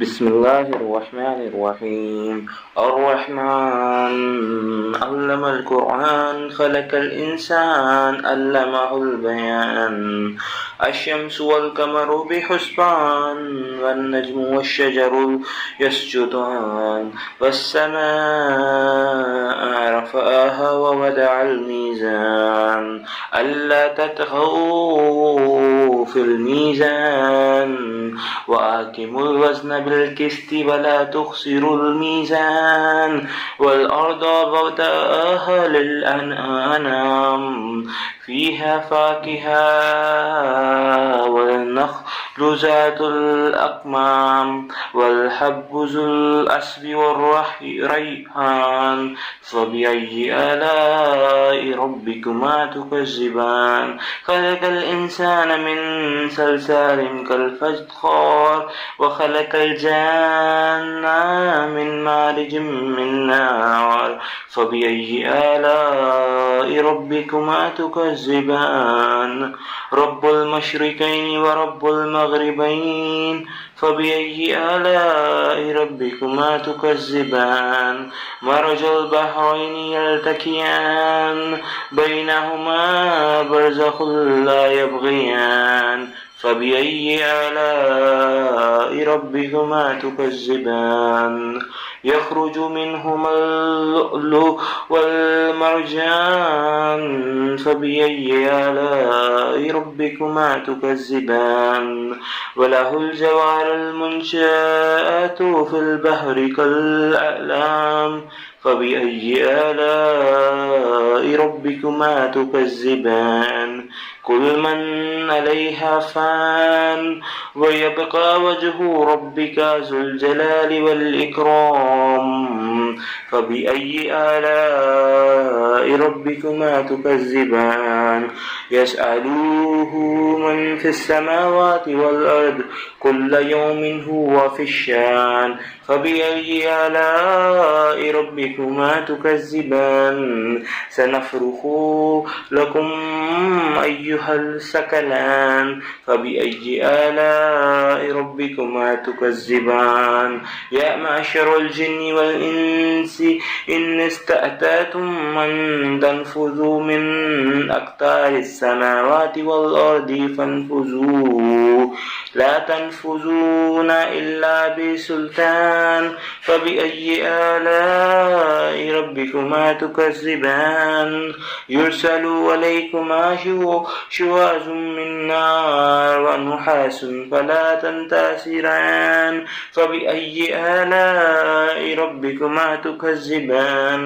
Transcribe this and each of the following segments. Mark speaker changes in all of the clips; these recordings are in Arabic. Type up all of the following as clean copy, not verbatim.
Speaker 1: بسم الله الرحمن الرحيم. الرحمن علم القرآن خلق الإنسان علمه البيان. الشمس والقمر بحسبان والنجم والشجر يسجدان والسماء رفعها ووضع الميزان ألا تطغوا في الميزان وأقيموا الوزن بالقسط ولا تخسروا الميزان والأرض وضعها للأنعام فيها فاكهة والنخل ذات الأكمام والحب ذو العصف والريحان فبأي آلاء ربكما تكذبان خلق الإنسان من صلصال كالفخار وخلق الجان من مارج من نار فبأي آلاء ربكما تكذبان رب المشرقين ورب المغربين فبأي آلاء ربكما تكذبان مرج البحرين يلتقيان بينهما برزخ لا يبغيان فبأي آلاء ربكما تكذبان يخرج منهما اللؤلؤ والمرجان فبأي آلاء ربكما تكذبان وله الجوار المنشآت في البحر كالأعلام فبأي آلاء ربكما تكذبان كل من عليها فان ويبقى وجه ربك ذو الجلال والإكرام فبأي آلاء ربكما تكذبان يسأله من في السماوات والأرض كل يوم هو في الشان فبأي آلاء ربكما تكذبان سنفرغ لكم أيها الثقلان فبأي آلاء ربكما تكذبان يا معشر الجن والإنس إن استطعتم أن تنفذوا من أقطار السماوات والأرض فانفذوا لا تنفذون إلا بسلطان فبأي آلاء ربكما تكذبان يرسل عليكما شواظ من نار ونحاس فلا تنتصران فبأي آلاء ربكما تكذبان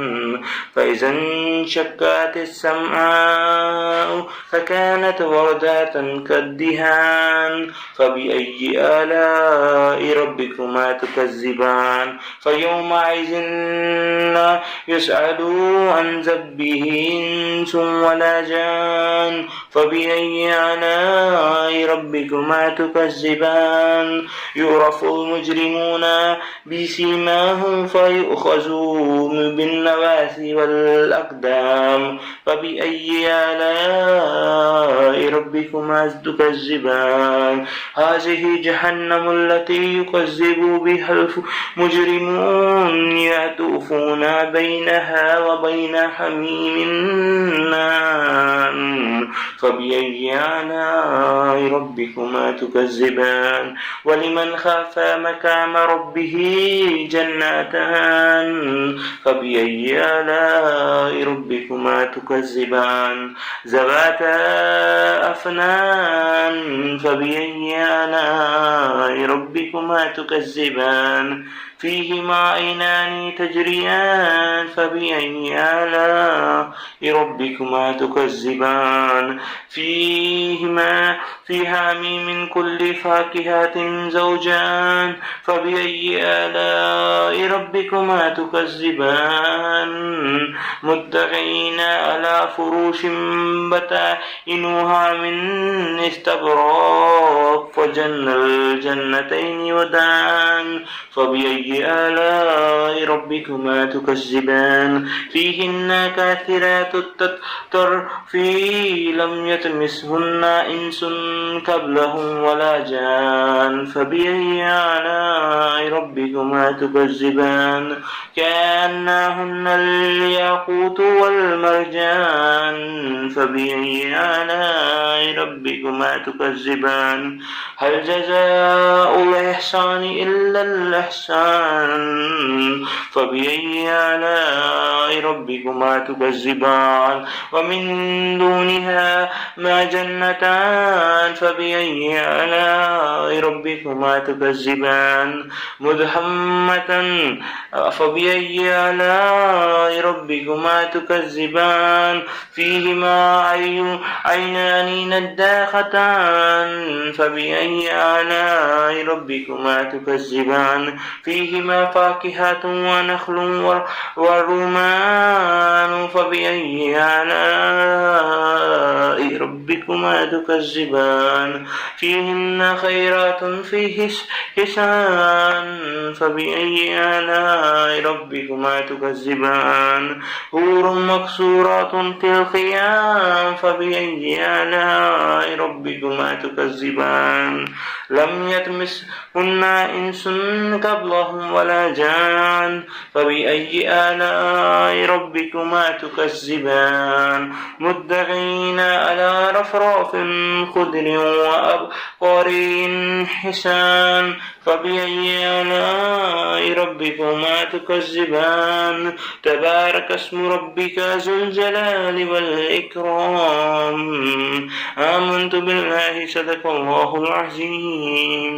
Speaker 1: فإذا انشقت السماء فكانت وردة كالدهان فبأي آلاء ربكما تكذبان فيومئذ لا يسأل عن ذنبه إنس ولا جان فبأي آلاء ربكما تكذبان يعرف المجرمون بسيماهم فيؤخذون بالنواصي والأقدام فبأي آلاء ربكما تكذبان هذه جهنم التي يكذب بها المجرمون يطوفون بينها وبين حميم نان فبأي آلاء ربكما تكذبان ولمن خاف مقام ربه جنتان فبأي آلاء ربكما تكذبان ذواتا أفنان فبأي آلاء ربكما تكذبان فيهما عينان تجريان فبأي آلاء ربكما تكذبان فيها من كل فاكهة زوجان فبأي آلاء ربكما تكذبان متكئين على فروش بطائنها من استبرق وجنى الجنتين ودان فبأي آلاء ربكما تكذبان فيهن كثيرات التطرف لم يطمثهن إنس قبلهم ولا جان فبأي آلاء ربكما تكذبان كأنهن الياقوت والمرجان فبأي آلاء ربكما تكذبان هل جزاء الإحسان إلا الإحسان فبأي آلاء ربكما تكذبان ومن دونها ما جنتان فبأي آلاء ربكما تكذبان مدحمتان فبأي آلاء ربكما تكذبان فيهما عينان نضاختان فبأي آلاء ربكما تكذبان فيهما فاكهة ونخل ورمان فبأي آلاء ربكما تكذبان فيهن خيرات حسان فبأي آلاء ربكما تكذبان حور مقصورات في الخيام فبأي آلاء ربكما تكذبان لم يطمثهن إنس قبلهم ولا جان فبأي آلاء ربكما تكذبان متكئين على رفرف خضر وأبقار حسان فبأي آلاء ربكما تكذبان تبارك اسم ربك ذو الجلال والإكرام آمنت بالله صدق الله العظيم.